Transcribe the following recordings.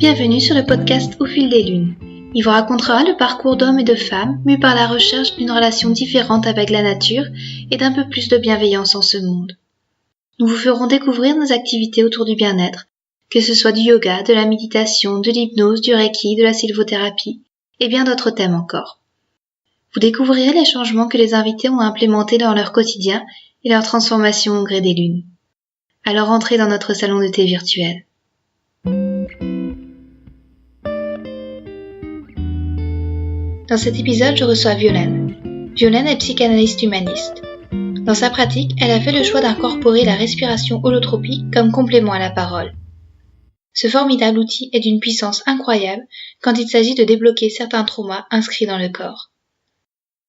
Bienvenue sur le podcast Au fil des lunes. Il vous racontera le parcours d'hommes et de femmes mus par la recherche d'une relation différente avec la nature et d'un peu plus de bienveillance en ce monde. Nous vous ferons découvrir nos activités autour du bien-être, que ce soit du yoga, de la méditation, de l'hypnose, du reiki, de la sylvothérapie et bien d'autres thèmes encore. Vous découvrirez les changements que les invités ont implémentés dans leur quotidien et leur transformation au gré des lunes. Alors entrez dans notre salon de thé virtuel. Dans cet épisode, je reçois Violaine. Violaine est psychanalyste humaniste. Dans sa pratique, elle a fait le choix d'incorporer la respiration holotropique comme complément à la parole. Ce formidable outil est d'une puissance incroyable quand il s'agit de débloquer certains traumas inscrits dans le corps.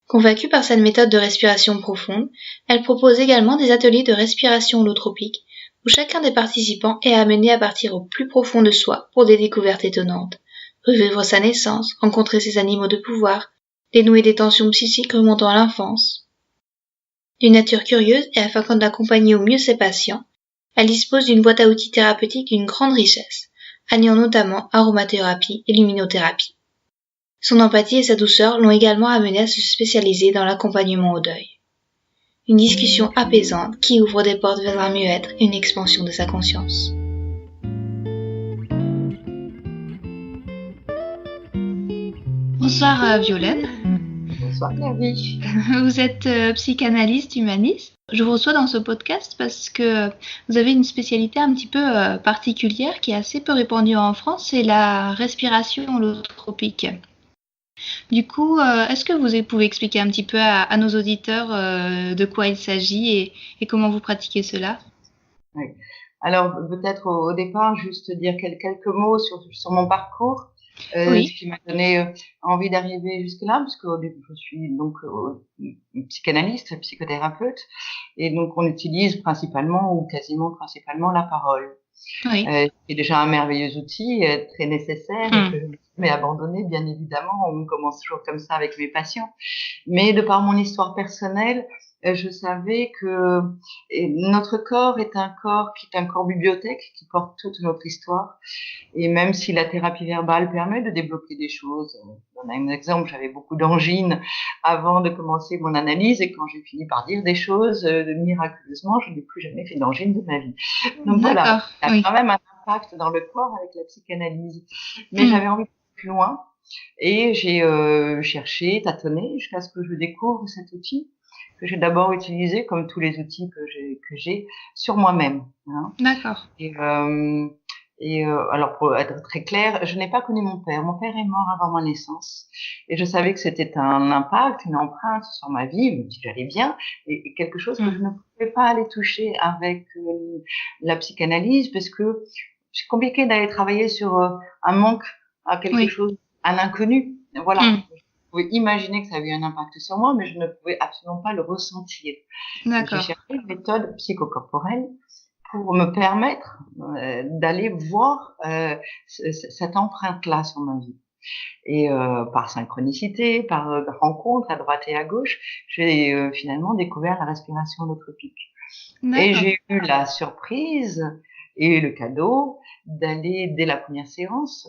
Convaincue par cette méthode de respiration profonde, elle propose également des ateliers de respiration holotropique où chacun des participants est amené à partir au plus profond de soi pour des découvertes étonnantes. Revivre sa naissance, rencontrer ses animaux de pouvoir, dénouer des tensions psychiques remontant à l'enfance. D'une nature curieuse et afin d'accompagner au mieux ses patients, elle dispose d'une boîte à outils thérapeutique d'une grande richesse, alliant notamment aromathérapie et luminothérapie. Son empathie et sa douceur l'ont également amenée à se spécialiser dans l'accompagnement au deuil. Une discussion apaisante qui ouvre des portes vers un mieux-être et une expansion de sa conscience. Bonsoir Violaine. Bonsoir Clary. Vous êtes psychanalyste humaniste. Je vous reçois dans ce podcast parce que vous avez une spécialité un petit peu particulière qui est assez peu répandue en France, c'est la respiration holotropique. Du coup, est-ce que vous pouvez expliquer un petit peu à nos auditeurs de quoi il s'agit et comment vous pratiquez cela ? Oui. Alors peut-être au départ, juste dire quelques mots sur mon parcours. Oui. Ce qui m'a donné envie d'arriver jusque-là, parce que je suis donc psychanalyste, psychothérapeute, et donc on utilise principalement ou quasiment principalement la parole. Oui. C'est déjà un merveilleux outil, très nécessaire, et que je ne jamais abandonné, bien évidemment. On commence toujours comme ça avec mes patients. Mais de par mon histoire personnelle, je savais que notre corps est un corps qui est un corps bibliothèque, qui porte toute notre histoire. Et même si la thérapie verbale permet de débloquer des choses, on a un exemple, j'avais beaucoup d'angines avant de commencer mon analyse, et quand j'ai fini par dire des choses, miraculeusement, je n'ai plus jamais fait d'angine de ma vie. Donc voilà, il y a quand même un impact dans le corps avec la psychanalyse. Mais j'avais envie d'aller plus loin, et j'ai cherché, tâtonné, jusqu'à ce que je découvre cet outil que j'ai d'abord utilisé, comme tous les outils que j'ai sur moi-même. Hein. D'accord. Alors pour être très clair, je n'ai pas connu mon père. Mon père est mort avant ma naissance, et je savais que c'était un impact, une empreinte sur ma vie, même si j'allais bien, et quelque chose que je ne pouvais pas aller toucher avec la psychanalyse, parce que c'est compliqué d'aller travailler sur un manque à quelque chose, un inconnu. Voilà. Je pouvais imaginer que ça avait eu un impact sur moi, mais je ne pouvais absolument pas le ressentir. D'accord. J'ai cherché une méthode psychocorporelle pour me permettre d'aller voir cette empreinte-là sur ma vie. Et par synchronicité, par rencontre à droite et à gauche, j'ai finalement découvert la respiration holotropique. Et j'ai eu la surprise et le cadeau d'aller, dès la première séance,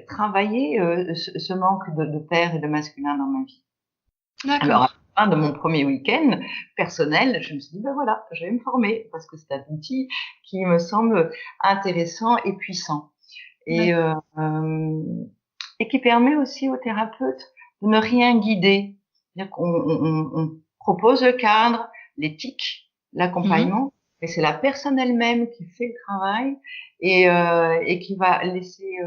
travailler ce manque de père et de masculin dans ma vie. D'accord. Alors, à la fin de mon premier week-end personnel, je me suis dit, ben voilà, je vais me former, parce que c'est un outil qui me semble intéressant et puissant. Et qui permet aussi aux thérapeutes de ne rien guider. C'est-à-dire qu'on propose le cadre, l'éthique, l'accompagnement, mais c'est la personne elle-même qui fait le travail et qui va laisser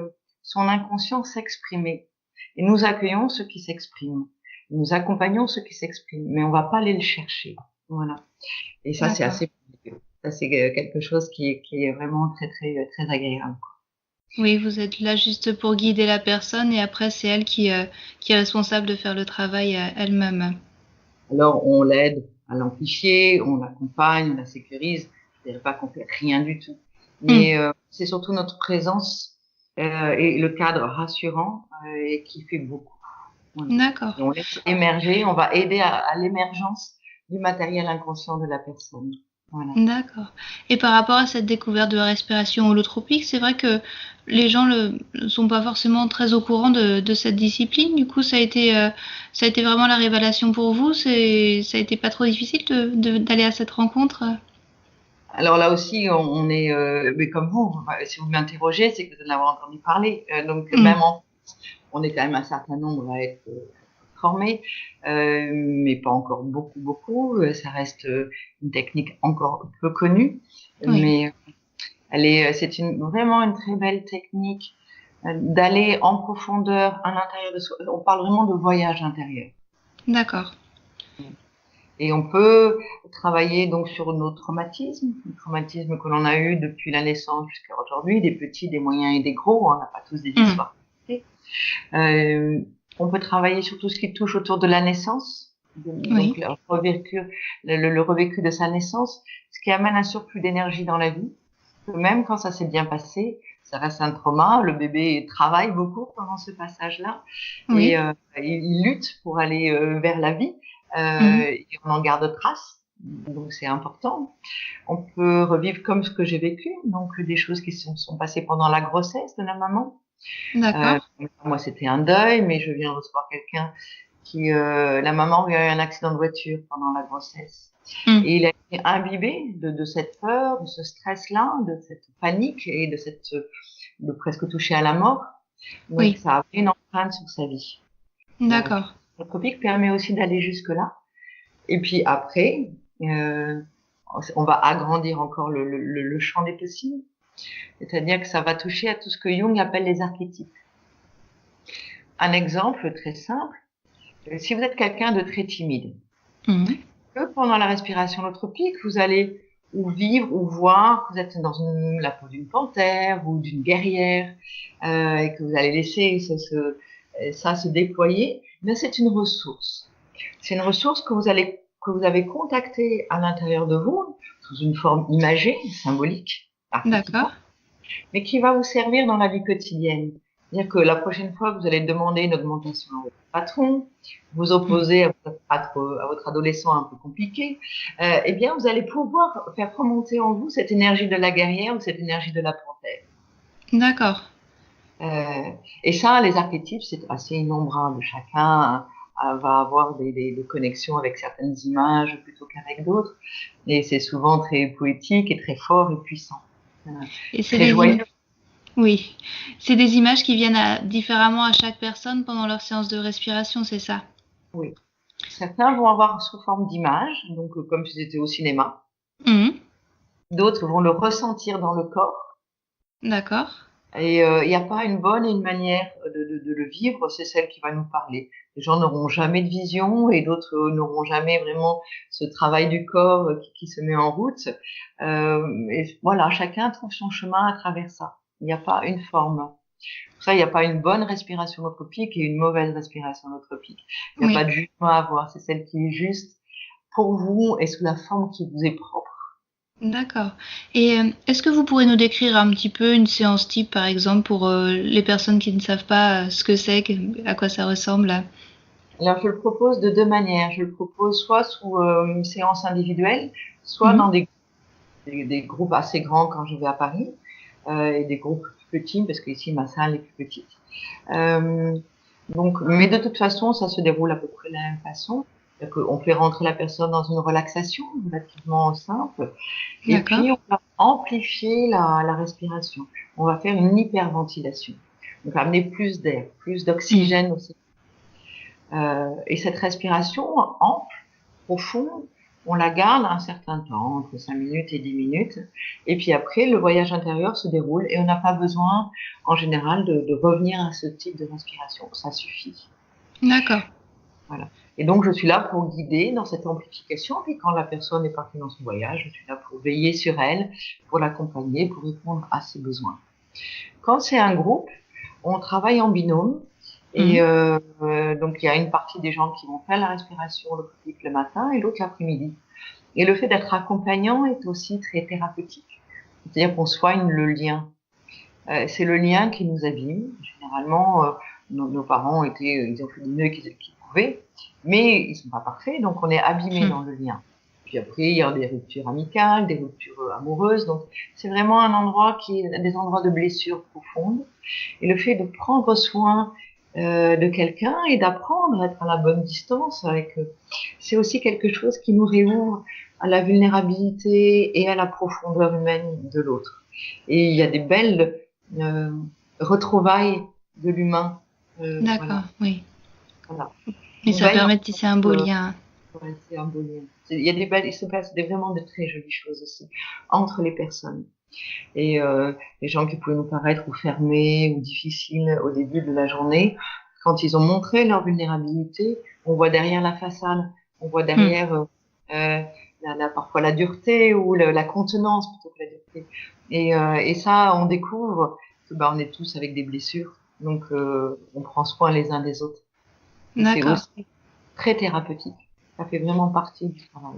son inconscient s'exprimer. Et nous accueillons ceux qui s'expriment. Nous accompagnons ceux qui s'expriment, mais on va pas aller le chercher. Voilà. Et ça, c'est assez, ça, c'est quelque chose qui est vraiment très, très, très agréable. Oui, vous êtes là juste pour guider la personne, et après, c'est elle qui est responsable de faire le travail elle-même. Alors, on l'aide à l'amplifier, on l'accompagne, on la sécurise. Je ne dirais pas qu'on fait rien du tout. Mais c'est surtout notre présence et le cadre rassurant qui fait beaucoup. Voilà. D'accord. Et on laisse émerger, on va aider à l'émergence du matériel inconscient de la personne. Voilà. D'accord. Et par rapport à cette découverte de la respiration holotropique, c'est vrai que les gens ne sont pas forcément très au courant de cette discipline. Du coup, ça a été vraiment la révélation pour vous. Ça a été pas trop difficile d'aller à cette rencontre? Alors là aussi, on est, mais comme vous, si vous m'interrogez, c'est que vous en avez entendu parler. Donc même en France, on est quand même un certain nombre à être formés, mais pas encore beaucoup. Ça reste une technique encore peu connue, Oui. mais c'est vraiment une très belle technique d'aller en profondeur à l'intérieur de soi. On parle vraiment de voyage intérieur. D'accord. Et on peut travailler donc sur nos traumatismes, les traumatismes que l'on a eus depuis la naissance jusqu'à aujourd'hui, des petits, des moyens et des gros. On n'a pas tous des histoires. Euh, on peut travailler sur tout ce qui touche autour de la naissance, donc Oui. le revécu de sa naissance, ce qui amène un surplus d'énergie dans la vie. Même quand ça s'est bien passé, ça reste un trauma. Le bébé travaille beaucoup pendant ce passage-là et Oui. il lutte pour aller vers la vie et on en garde trace. Donc c'est important. On peut revivre comme ce que j'ai vécu, donc des choses qui sont passées pendant la grossesse de la maman. D'accord. Moi, c'était un deuil, mais je viens recevoir quelqu'un la maman lui a eu un accident de voiture pendant la grossesse. Et il a été imbibé de cette peur, de ce stress-là, de cette panique et de presque toucher à la mort. Donc, Oui. ça a une empreinte sur sa vie. La D'accord. respiration tropique permet aussi d'aller jusque-là. Et puis après, on va agrandir encore le champ des possibles. C'est-à-dire que ça va toucher à tout ce que Jung appelle les archétypes. Un exemple très simple, si vous êtes quelqu'un de très timide, que pendant la respiration holotropique, vous allez ou vivre ou voir que vous êtes dans la peau d'une panthère ou d'une guerrière et que vous allez laisser ça se déployer, mais c'est une ressource. C'est une ressource que vous avez contactée à l'intérieur de vous sous une forme imagée, symbolique, archétypale, mais qui va vous servir dans la vie quotidienne. C'est-à-dire que la prochaine fois que vous allez demander une augmentation à votre patron, vous opposer à votre adolescent un peu compliqué, eh bien, vous allez pouvoir faire remonter en vous cette énergie de la guerrière ou cette énergie de la panthère. D'accord. Et ça, les archétypes, c'est assez innombrable. Chacun va avoir des connexions avec certaines images plutôt qu'avec d'autres. Et c'est souvent très poétique et très fort et puissant. Et c'est très joyeux. Oui, c'est des images qui viennent différemment à chaque personne pendant leur séance de respiration, c'est ça? Oui. Certains vont avoir sous forme d'images, donc comme si c'était au cinéma. D'autres vont le ressentir dans le corps. D'accord. Et il n'y a pas une bonne et une manière de le vivre, c'est celle qui va nous parler. Les gens n'auront jamais de vision et d'autres n'auront jamais vraiment ce travail du corps qui se met en route. Et voilà, chacun trouve son chemin à travers ça. Il n'y a pas une forme. Pour ça, il n'y a pas une bonne respiration holotropique et une mauvaise respiration holotropique. Il n'y a pas de jugement à avoir. C'est celle qui est juste pour vous et sous la forme qui vous est propre. D'accord. Et est-ce que vous pourrez nous décrire un petit peu une séance type, par exemple, pour les personnes qui ne savent pas ce que c'est, à quoi ça ressemble? Alors, je le propose de deux manières. Je le propose soit sous une séance individuelle, soit dans des groupes assez grands quand je vais à Paris, et des groupes plus petits, parce qu'ici, ma salle est plus petite. Mais de toute façon, ça se déroule à peu près de la même façon. On fait rentrer la personne dans une relaxation relativement simple. Et puis, on va amplifier la respiration. On va faire une hyperventilation. Donc, amener plus d'air, plus d'oxygène aussi. Et cette respiration ample, profonde, on la garde un certain temps, entre 5 minutes et 10 minutes. Et puis après, le voyage intérieur se déroule et on n'a pas besoin, en général, de revenir à ce type de respiration. Ça suffit. D'accord. Voilà. Et donc, je suis là pour guider dans cette amplification. Puis quand la personne est partie dans son voyage, je suis là pour veiller sur elle, pour l'accompagner, pour répondre à ses besoins. Quand c'est un groupe, on travaille en binôme. Et donc, il y a une partie des gens qui vont faire la respiration holotropique le matin et l'autre l'après-midi. Et le fait d'être accompagnant est aussi très thérapeutique. C'est-à-dire qu'on soigne le lien. C'est le lien qui nous abîme. Généralement, nos parents ils ont fait du mieux qu'ils pouvaient, mais ils sont pas parfaits, donc on est abîmé dans le lien. puis après, il y a des ruptures amicales, des ruptures amoureuses. Donc, c'est vraiment un endroit qui est des endroits de blessures profondes. Et le fait de prendre soin de quelqu'un et d'apprendre à être à la bonne distance avec eux, c'est aussi quelque chose qui nous réouvre à la vulnérabilité et à la profondeur humaine de l'autre. Et il y a des belles retrouvailles de l'humain. D'accord, Voilà. oui. Voilà. Et ça permet de tisser un beau lien. Ouais, c'est un beau lien. Il y a des belles, il se passe vraiment de très jolies choses aussi entre les personnes. Et les gens qui pouvaient nous paraître ou fermés ou difficiles au début de la journée, quand ils ont montré leur vulnérabilité, on voit derrière la façade, on voit derrière parfois la dureté ou la contenance plutôt que la dureté. Et ça, on découvre que on est tous avec des blessures, donc on prend soin les uns des autres. C'est aussi très thérapeutique. Ça fait vraiment partie du travail.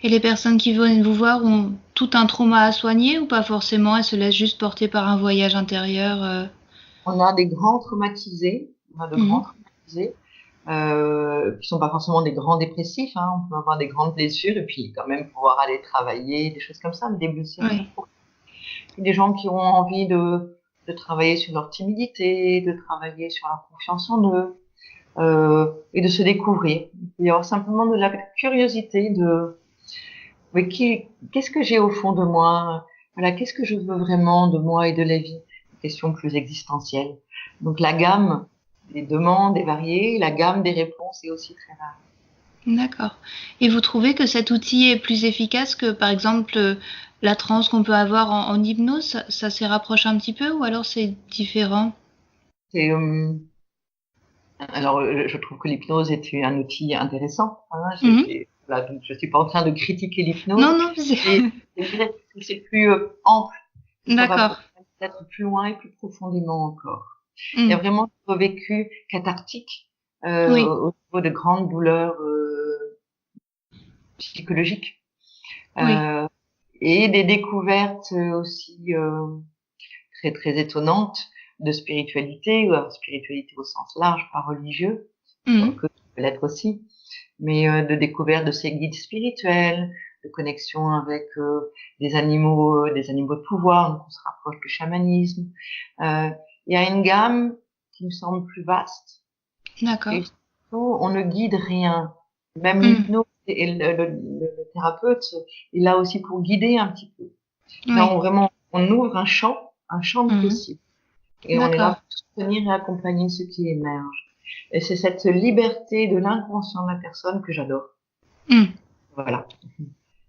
Et les personnes qui viennent vous voir ont tout un trauma à soigner ou pas forcément? Elles se laissent juste porter par un voyage intérieur? On a des grands traumatisés, qui sont pas forcément des grands dépressifs, hein. On peut avoir des grandes blessures et puis quand même pouvoir aller travailler, des choses comme ça, mais des blessures. Oui. Des gens qui ont envie de travailler sur leur timidité, de travailler sur la confiance en eux, et de se découvrir. Il peut y avoir simplement de la curiosité de mais qu'est-ce que j'ai au fond de moi? Voilà, qu'est-ce que je veux vraiment de moi et de la vie? Une question plus existentielle. Donc la gamme des demandes est variée, la gamme des réponses est aussi très variée. D'accord. Et vous trouvez que cet outil est plus efficace que, par exemple, la transe qu'on peut avoir en hypnose? Ça s'y rapproche un petit peu ou alors c'est différent? Alors, je trouve que l'hypnose est un outil intéressant. Hein. Voilà, donc je suis pas en train de critiquer l'hypnose. Non, c'est plus ample. D'accord. Peut-être plus loin et plus profondément encore. Il y a vraiment un vécu cathartique au niveau de grandes douleurs psychologiques. Et des découvertes aussi très très étonnantes de spiritualité, ou spiritualité au sens large, pas religieux, que peut-être aussi, mais de découverte de ces guides spirituels, de connexion avec des animaux de pouvoir, donc on se rapproche du chamanisme. Il y a une gamme qui me semble plus vaste. D'accord. Et surtout, on ne guide rien. Même l'hypnose et le thérapeute, il est là aussi pour guider un petit peu. Là, on ouvre un champ de possibles. Et on est là pour soutenir et accompagner ceux qui émergent. Et c'est cette liberté de l'inconscient de la personne que j'adore. Voilà.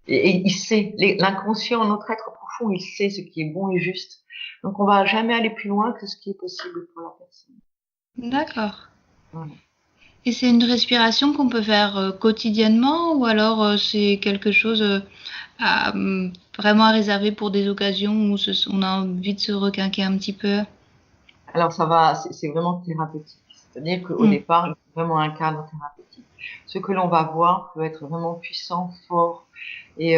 Et il sait, l'inconscient, notre être profond, il sait ce qui est bon et juste. Donc on va jamais aller plus loin que ce qui est possible pour la personne. D'accord. Voilà. Et c'est une respiration qu'on peut faire quotidiennement ou alors c'est quelque chose vraiment à réserver pour des occasions où on a envie de se requinquer un petit peu? Alors ça va, c'est vraiment thérapeutique. C'est-à-dire qu'au départ, il y a vraiment un cadre thérapeutique. Ce que l'on va voir peut être vraiment puissant, fort. Et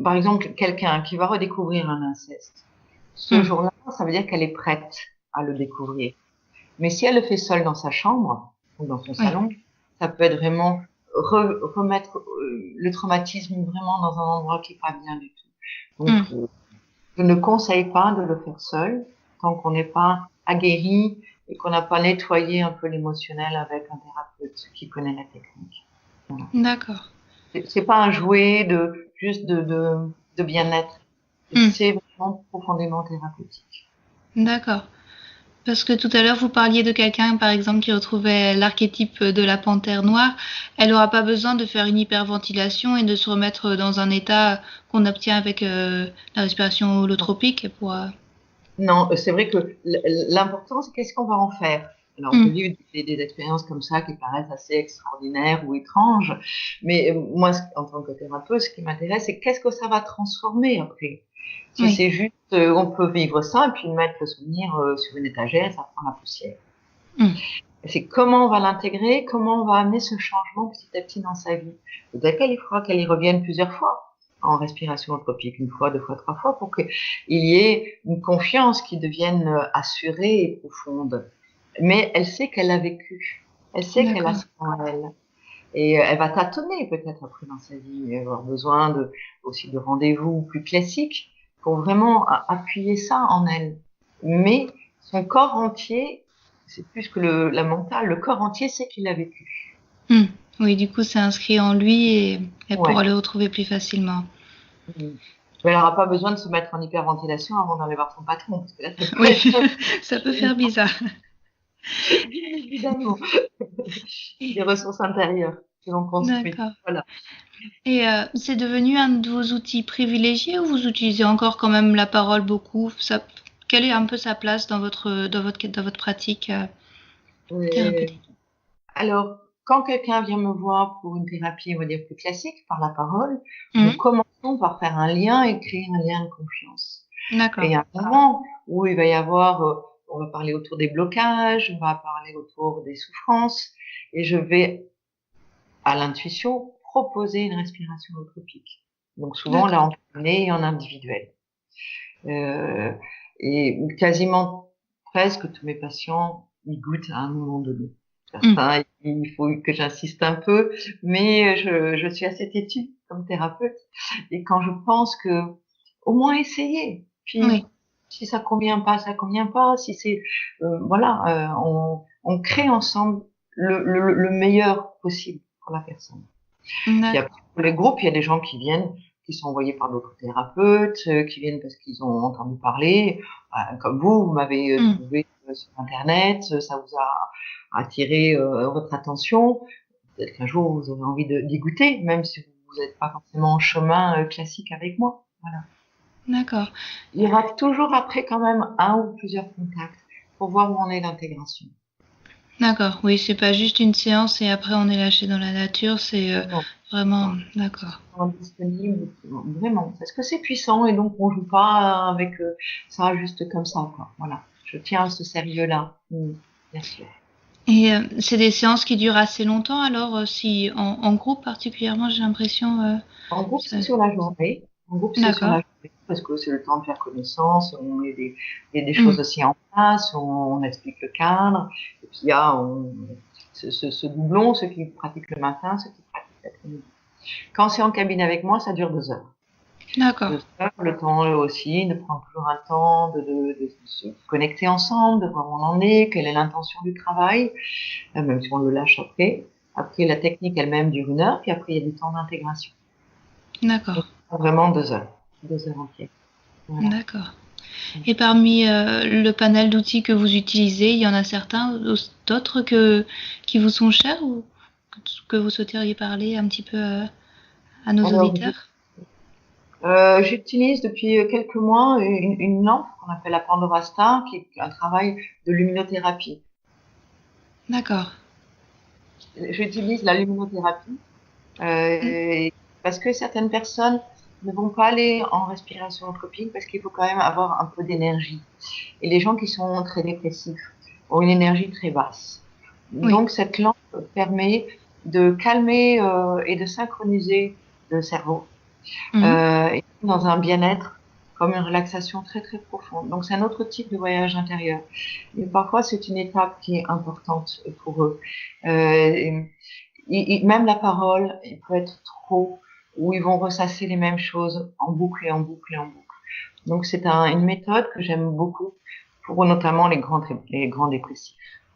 par exemple, quelqu'un qui va redécouvrir un inceste, ce jour-là, ça veut dire qu'elle est prête à le découvrir. Mais si elle le fait seule dans sa chambre ou dans son salon, ça peut être vraiment remettre le traumatisme vraiment dans un endroit qui est pas bien du tout. Donc, je ne conseille pas de le faire seul tant qu'on n'est pas aguerri et qu'on n'a pas nettoyé un peu l'émotionnel avec un thérapeute qui connaît la technique. Voilà. D'accord. C'est pas un jouet juste de bien-être. C'est vraiment profondément thérapeutique. D'accord. Parce que tout à l'heure, vous parliez de quelqu'un, par exemple, qui retrouvait l'archétype de la panthère noire. Elle n'aura pas besoin de faire une hyperventilation et de se remettre dans un état qu'on obtient avec la respiration holotropique pour... Non, c'est vrai que l'important, c'est qu'est-ce qu'on va en faire. Alors, on peut vivre des expériences comme ça qui paraissent assez extraordinaires ou étranges, mais moi, en tant que thérapeute, ce qui m'intéresse, c'est qu'est-ce que ça va transformer après. Si c'est juste, on peut vivre ça et puis mettre le souvenir sur une étagère, ça prend la poussière. C'est comment on va l'intégrer, comment on va amener ce changement petit à petit dans sa vie. Peut-être qu'il faudra qu'elle y revienne plusieurs fois en respiration holotropique, 1 fois, 2 fois, 3 fois, pour qu'il y ait une confiance qui devienne assurée et profonde. Mais elle sait qu'elle a vécu, elle sait qu'elle a ça en elle. Et elle va tâtonner peut-être après dans sa vie, elle va avoir besoin aussi de rendez-vous plus classiques pour vraiment appuyer ça en elle. Mais son corps entier, c'est plus que la mentale, le corps entier sait qu'il l'a vécu. Oui, du coup, c'est inscrit en lui et elle pourra le retrouver plus facilement. Mais elle n'aura pas besoin de se mettre en hyperventilation avant d'aller voir son patron. Parce que là, ça peut, ça peut faire bizarre. Bien évidemment. Des ressources intérieures que l'on construit. D'accord. Voilà. Et c'est devenu un de vos outils privilégiés ou vous utilisez encore quand même la parole beaucoup? Quelle est un peu sa place dans votre pratique thérapeutique? Alors, quand quelqu'un vient me voir pour une thérapie, on va dire plus classique, par la parole, nous commençons par faire un lien et créer un lien de confiance. D'accord. Et il y a un moment où il va y avoir, on va parler autour des blocages, on va parler autour des souffrances, et je vais, à l'intuition, proposer une respiration holotropique. Donc souvent là en cabinet et en individuel. Et quasiment presque tous mes patients y goûtent à un moment donné. Certains, il faut que j'insiste un peu, mais je suis assez têtue comme thérapeute. Et quand je pense que, au moins essayer. Puis, si ça convient pas, ça convient pas. Si c'est, voilà, on crée ensemble le meilleur possible pour la personne. Puis après, pour les groupes, il y a des gens qui viennent, qui sont envoyés par d'autres thérapeutes, qui viennent parce qu'ils ont entendu parler. Comme vous m'avez trouvé sur Internet, ça vous a attiré votre attention. Peut-être qu'un jour vous aurez envie d'y goûter, même si vous n'êtes pas forcément en chemin classique avec moi. Voilà. D'accord. Il y aura toujours après quand même un ou plusieurs contacts pour voir où en est l'intégration. D'accord, oui, c'est pas juste une séance et après on est lâché dans la nature, c'est vraiment, d'accord. Disponible, vraiment, parce que c'est puissant et donc on joue pas avec ça juste comme ça, quoi. Voilà, je tiens à ce sérieux-là, bien sûr. Et c'est des séances qui durent assez longtemps, alors si en groupe particulièrement, j'ai l'impression. En groupe, c'est sur la journée. En groupe, c'est sur la journée parce que c'est le temps de faire connaissance. On met des choses aussi en place. On explique le cadre. Et puis il y a ce doublon, ceux qui pratiquent le matin, ceux qui pratiquent l'après-midi. Quand c'est en cabine avec moi, ça dure 2 heures. D'accord. 2 heures, le temps aussi de prendre toujours un temps de se connecter ensemble, de voir où on en est, quelle est l'intention du travail, même si on le lâche après. Après, la technique elle-même dure 1 heure, puis après, il y a du temps d'intégration. D'accord. Vraiment 2 heures. 2 heures entières. Voilà. D'accord. Et parmi le panel d'outils que vous utilisez, il y en a certains d'autres qui vous sont chers ou que vous souhaiteriez parler un petit peu à nos auditeurs? J'utilise depuis quelques mois une lampe qu'on appelle la Pandora Star, qui est un travail de luminothérapie. D'accord. J'utilise la luminothérapie parce que certaines personnes ne vont pas aller en respiration holotropique parce qu'il faut quand même avoir un peu d'énergie. Et les gens qui sont très dépressifs ont une énergie très basse. Donc cette lampe permet de calmer et de synchroniser le cerveau et dans un bien-être comme une relaxation très très profonde. Donc c'est un autre type de voyage intérieur. Mais parfois c'est une étape qui est importante pour eux. Même la parole, il peut être trop, où ils vont ressasser les mêmes choses en boucle et en boucle et en boucle. Donc c'est une méthode que j'aime beaucoup pour notamment les grands dépressifs.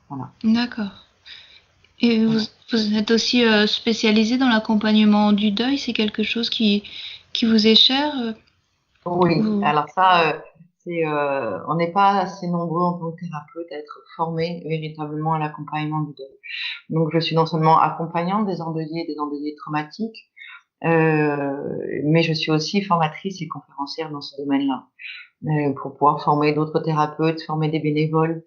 Voilà. D'accord. Et vous êtes aussi spécialisé dans l'accompagnement du deuil, c'est quelque chose qui vous est cher? Oui, alors ça, on n'est pas assez nombreux en tant que thérapeute à être formés véritablement à l'accompagnement du deuil. Donc je suis non seulement accompagnante des endeuillés traumatiques, mais je suis aussi formatrice et conférencière dans ce domaine-là, pour pouvoir former d'autres thérapeutes, former des bénévoles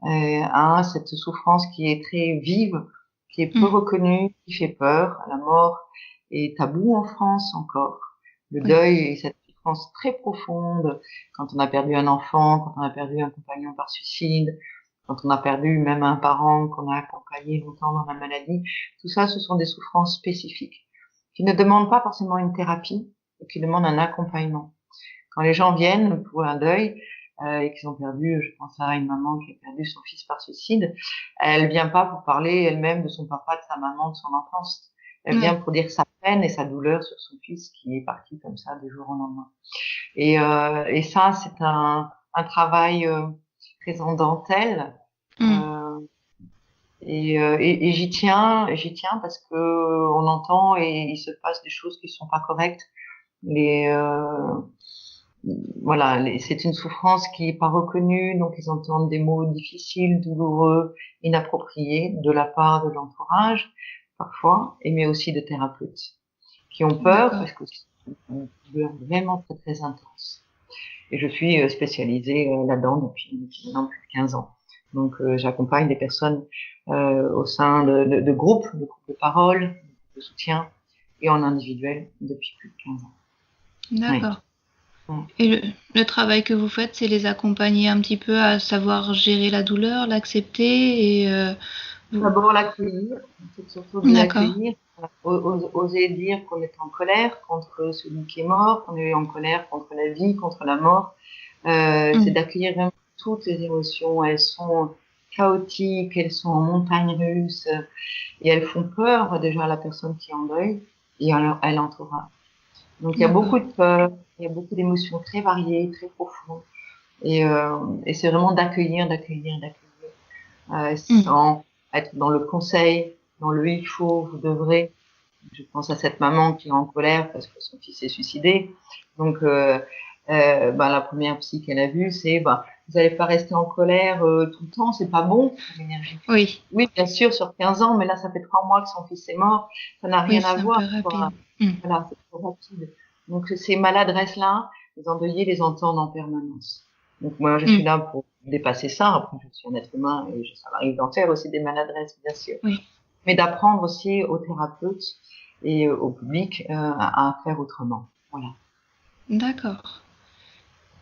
à cette souffrance qui est très vive, qui est peu reconnue, qui fait peur. La mort est tabou en France encore. Le deuil est cette souffrance très profonde quand on a perdu un enfant, quand on a perdu un compagnon par suicide, quand on a perdu même un parent qu'on a accompagné longtemps dans la maladie. Tout ça, ce sont des souffrances spécifiques qui ne demandent pas forcément une thérapie, mais qui demandent un accompagnement. Quand les gens viennent pour un deuil et qu'ils ont perdu, je pense à une maman qui a perdu son fils par suicide, elle vient pas pour parler elle-même de son papa, de sa maman, de son enfance. Elle vient pour dire sa peine et sa douleur sur son fils qui est parti comme ça du jour au lendemain. Et ça, c'est un travail très en dentelle. Et j'y tiens parce que on entend et il se passe des choses qui sont pas correctes. Voilà, c'est une souffrance qui est pas reconnue, donc ils entendent des mots difficiles, douloureux, inappropriés de la part de l'entourage, parfois, mais aussi de thérapeutes qui ont peur parce que c'est une douleur vraiment très très intense. Et je suis spécialisée là-dedans depuis maintenant plus de 15 ans. Donc j'accompagne des personnes au sein de groupes de parole, de soutien et en individuel depuis plus de 15 ans. D'accord. Ouais. Et le travail que vous faites, c'est les accompagner un petit peu à savoir gérer la douleur, l'accepter et D'abord l'accueillir, c'est surtout de l'accueillir, oser dire qu'on est en colère contre celui qui est mort, qu'on est en colère contre la vie, contre la mort. C'est d'accueillir vraiment toutes les émotions. Elles sont chaotiques, elles sont en montagne russe et elles font peur déjà à la personne qui est en deuil et à l'entourage. Donc il y a beaucoup de peur, il y a beaucoup d'émotions très variées, très profondes et c'est vraiment d'accueillir sans être dans le conseil, dans le il faut, vous devrez. Je pense à cette maman qui est en colère parce que son fils est suicidé. Donc, la première psy qu'elle a vue, c'est, vous n'allez pas rester en colère tout le temps, c'est pas bon pour l'énergie. Oui. Oui, bien sûr, sur 15 ans, mais là, ça fait 3 mois que son fils est mort. Ça n'a rien à voir. Voilà, c'est trop rapide. Donc, ces maladresses-là, les endeuillés les entendent en permanence. Donc, moi, je suis là pour dépasser ça. Après, je suis un être humain et ça m'arrive d'en faire aussi des maladresses, bien sûr. Oui. Mais d'apprendre aussi aux thérapeutes et au public à faire autrement. Voilà. D'accord.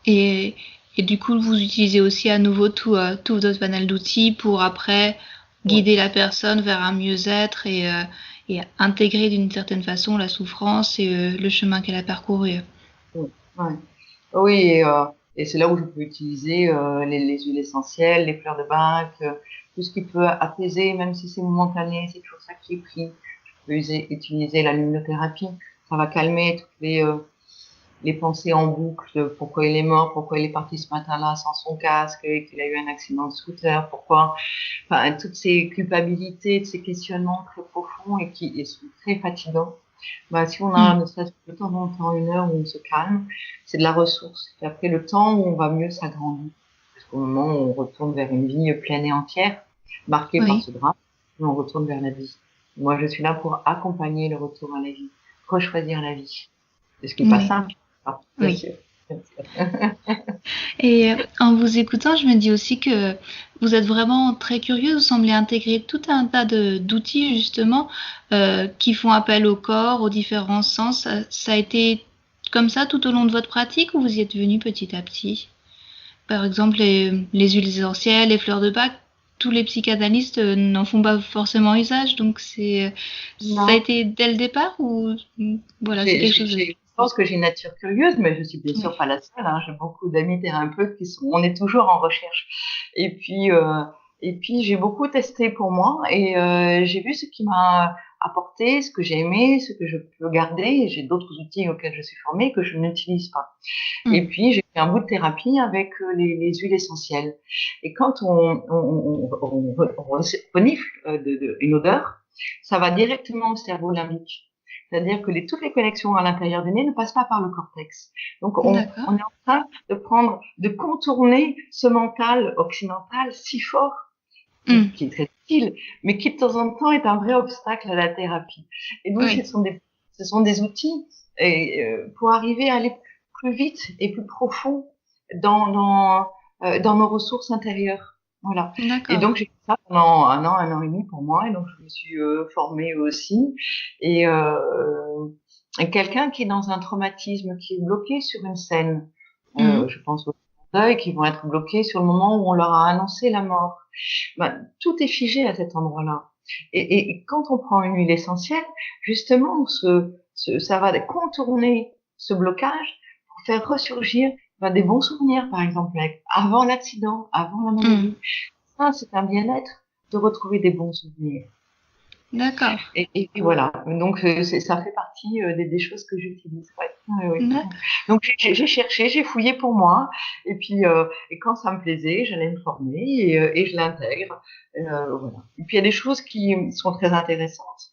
Et du coup, vous utilisez aussi à nouveau tout votre panel d'outils pour après guider la personne vers un mieux-être et intégrer d'une certaine façon la souffrance et le chemin qu'elle a parcouru. Oui, et c'est là où je peux utiliser les huiles essentielles, les fleurs de bac, tout ce qui peut apaiser, même si c'est momentané, c'est toujours ça qui est pris. Je peux utiliser la luminothérapie, ça va calmer toutes les pensées en boucle, pourquoi il est mort, pourquoi il est parti ce matin-là sans son casque, qu'il a eu un accident de scooter, toutes ces culpabilités, ces questionnements très profonds et qui sont très fatigants. Si on a ne serait-ce que de temps en temps 1 heure où on se calme, c'est de la ressource. Et après, le temps où on va mieux s'agrandir. Parce qu'au moment où on retourne vers une vie pleine et entière, marquée par ce drame, on retourne vers la vie. Moi, je suis là pour accompagner le retour à la vie, rechoisir la vie. C'est ce qui n'est pas simple. Bien sûr. Et en vous écoutant, je me dis aussi que vous êtes vraiment très curieuse, vous semblez intégrer tout un tas d'outils justement qui font appel au corps, aux différents sens. Ça a été comme ça tout au long de votre pratique ou vous y êtes venu petit à petit? Par exemple, les huiles essentielles, les fleurs de bac, tous les psychanalystes n'en font pas forcément usage, donc ça a été dès le départ ou voilà, c'est quelque chose de... Je pense que j'ai une nature curieuse, mais je suis bien sûr pas la seule. J'ai beaucoup d'amis thérapeutes on est toujours en recherche. Et puis j'ai beaucoup testé pour moi et j'ai vu ce qui m'a apporté, ce que j'ai aimé, ce que je peux garder. Et j'ai d'autres outils auxquels je suis formée que je n'utilise pas. Et puis j'ai fait un bout de thérapie avec les huiles essentielles. Et quand on renifle une odeur, ça va directement au cerveau limbique. C'est-à-dire que toutes les connexions à l'intérieur du nez ne passent pas par le cortex. Donc, on est en train de contourner ce mental occidental si fort, qui est très utile, mais qui de temps en temps est un vrai obstacle à la thérapie. Et donc, ce sont des outils pour arriver à aller plus vite et plus profond dans nos ressources intérieures. Voilà. Et donc, j'ai fait ça pendant 1 an et demi pour moi. Et donc, je me suis formée aussi. Et quelqu'un qui est dans un traumatisme, qui est bloqué sur une scène, je pense aux deuil, qui vont être bloqués sur le moment où on leur a annoncé la mort. Tout est figé à cet endroit-là. Et quand on prend une huile essentielle, justement, ça va contourner ce blocage pour faire ressurgir des bons souvenirs, par exemple, avant l'accident, avant la maladie. Ça, c'est un bien-être de retrouver des bons souvenirs. D'accord. Et voilà. Donc, ça fait partie des choses que j'utilise. Ouais. Ouais. Donc, j'ai cherché, j'ai fouillé pour moi. Et puis, et quand ça me plaisait, j'allais me former et je l'intègre. Voilà. Et puis, il y a des choses qui sont très intéressantes.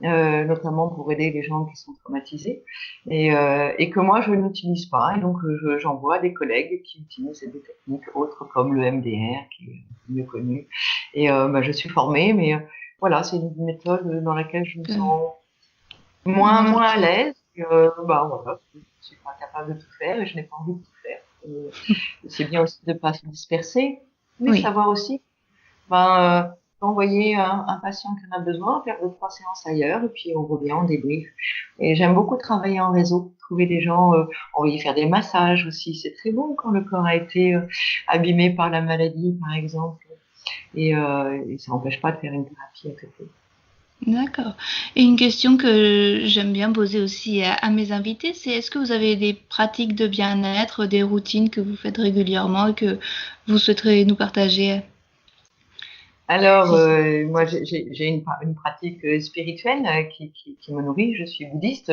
Notamment pour aider les gens qui sont traumatisés et que moi je n'utilise pas et donc j'envoie à des collègues qui utilisent des techniques autres comme le MDR qui est mieux connu et je suis formée mais voilà c'est une méthode dans laquelle je me sens moins à l'aise voilà je suis pas capable de tout faire et je n'ai pas envie de tout faire c'est bien aussi de pas se disperser mais savoir aussi envoyer un patient qui en a besoin, faire 2-3 séances ailleurs, et puis on revient, on débrief. Et j'aime beaucoup travailler en réseau, trouver des gens, envoyer faire des massages aussi. C'est très bon quand le corps a été abîmé par la maladie, par exemple. Et ça n'empêche pas de faire une thérapie à côté. D'accord. Et une question que j'aime bien poser aussi à mes invités, c'est est-ce que vous avez des pratiques de bien-être, des routines que vous faites régulièrement et que vous souhaiteriez nous partager? Alors, moi, j'ai une pratique spirituelle qui me nourrit. Je suis bouddhiste.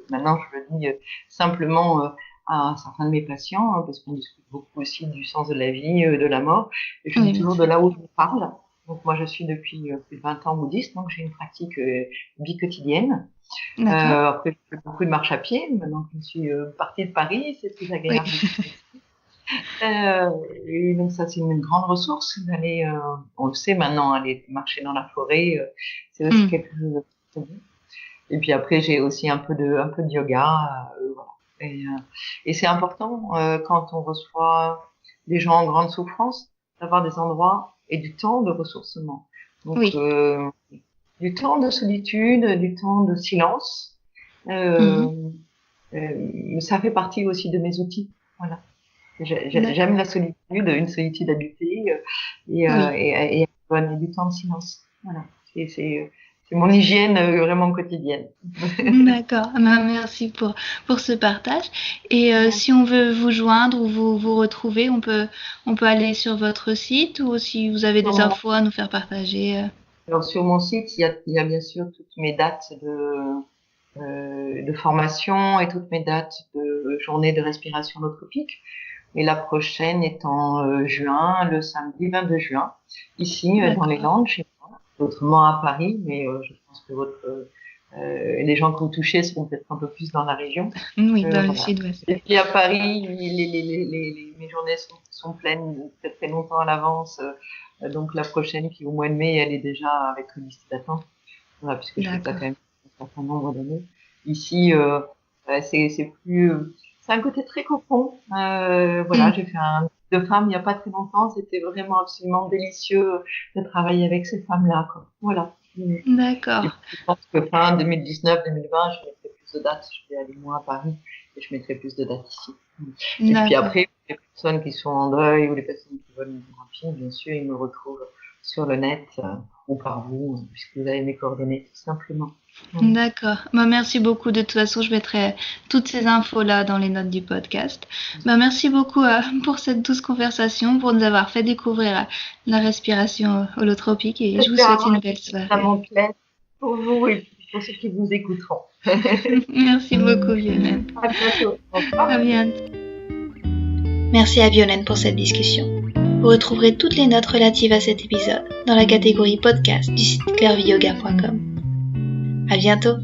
Maintenant, je le dis simplement à certains de mes patients, parce qu'on discute beaucoup aussi du sens de la vie, de la mort. Et je dis toujours de là où je vous parle. Donc, moi, je suis depuis plus de 20 ans bouddhiste, donc j'ai une pratique bi-quotidienne. Après, je fais beaucoup de marche à pied. Maintenant que je suis partie de Paris, c'est plus agréable. Et donc ça c'est une grande ressource d'aller, on le sait maintenant, aller marcher dans la forêt, c'est aussi quelque chose de très bien. Et puis après j'ai aussi un peu de yoga, voilà. Et c'est important quand on reçoit des gens en grande souffrance d'avoir des endroits et du temps de ressourcement. Donc du temps de solitude, du temps de silence. Ça fait partie aussi de mes outils. Voilà. J'aime la solitude, une solitude habitée et du temps de silence. Voilà. C'est mon hygiène vraiment quotidienne. D'accord. Merci pour ce partage. Et si on veut vous joindre ou vous retrouver, on peut aller sur votre site ou si vous avez des infos à nous faire partager. Alors sur mon site, il y a bien sûr toutes mes dates de formation et toutes mes dates de journée de respiration holotropique. Et la prochaine est en juin, le samedi 22 juin, ici dans les Landes, chez moi. Autrement à Paris, mais je pense que les gens que vous touchez seront peut-être un peu plus dans la région. Oui, dans le sud-ouest. Et puis à Paris, mes journées sont pleines très très longtemps à l'avance. Donc la prochaine, qui est au mois de mai, elle est déjà avec une liste d'attente. Voilà, puisque je fais ça quand même un certain nombre d'années. Ici, c'est plus... c'est un côté très cocon. Voilà, j'ai fait un de femmes il n'y a pas très longtemps. C'était vraiment absolument délicieux de travailler avec ces femmes-là, quoi. Voilà. D'accord. Je pense que fin 2019-2020, je mettrai plus de dates. Je vais aller moins à Paris et je mettrai plus de dates ici. Et puis après, les personnes qui sont en deuil ou les personnes qui veulent une thérapie, bien sûr, ils me retrouvent sur le net ou par vous, puisque vous avez mes coordonnées, tout simplement. D'accord. Merci beaucoup. De toute façon, je mettrai toutes ces infos-là dans les notes du podcast. Merci beaucoup pour cette douce conversation, pour nous avoir fait découvrir la respiration holotropique et je vous souhaite une belle soirée. Ça m'en plaît pour vous et pour ceux qui vous écouteront. Merci beaucoup, Violaine. À bientôt. Au revoir. À bientôt. Merci à Violaine pour cette discussion. Vous retrouverez toutes les notes relatives à cet épisode dans la catégorie podcast du site clairviyoga.com. À bientôt!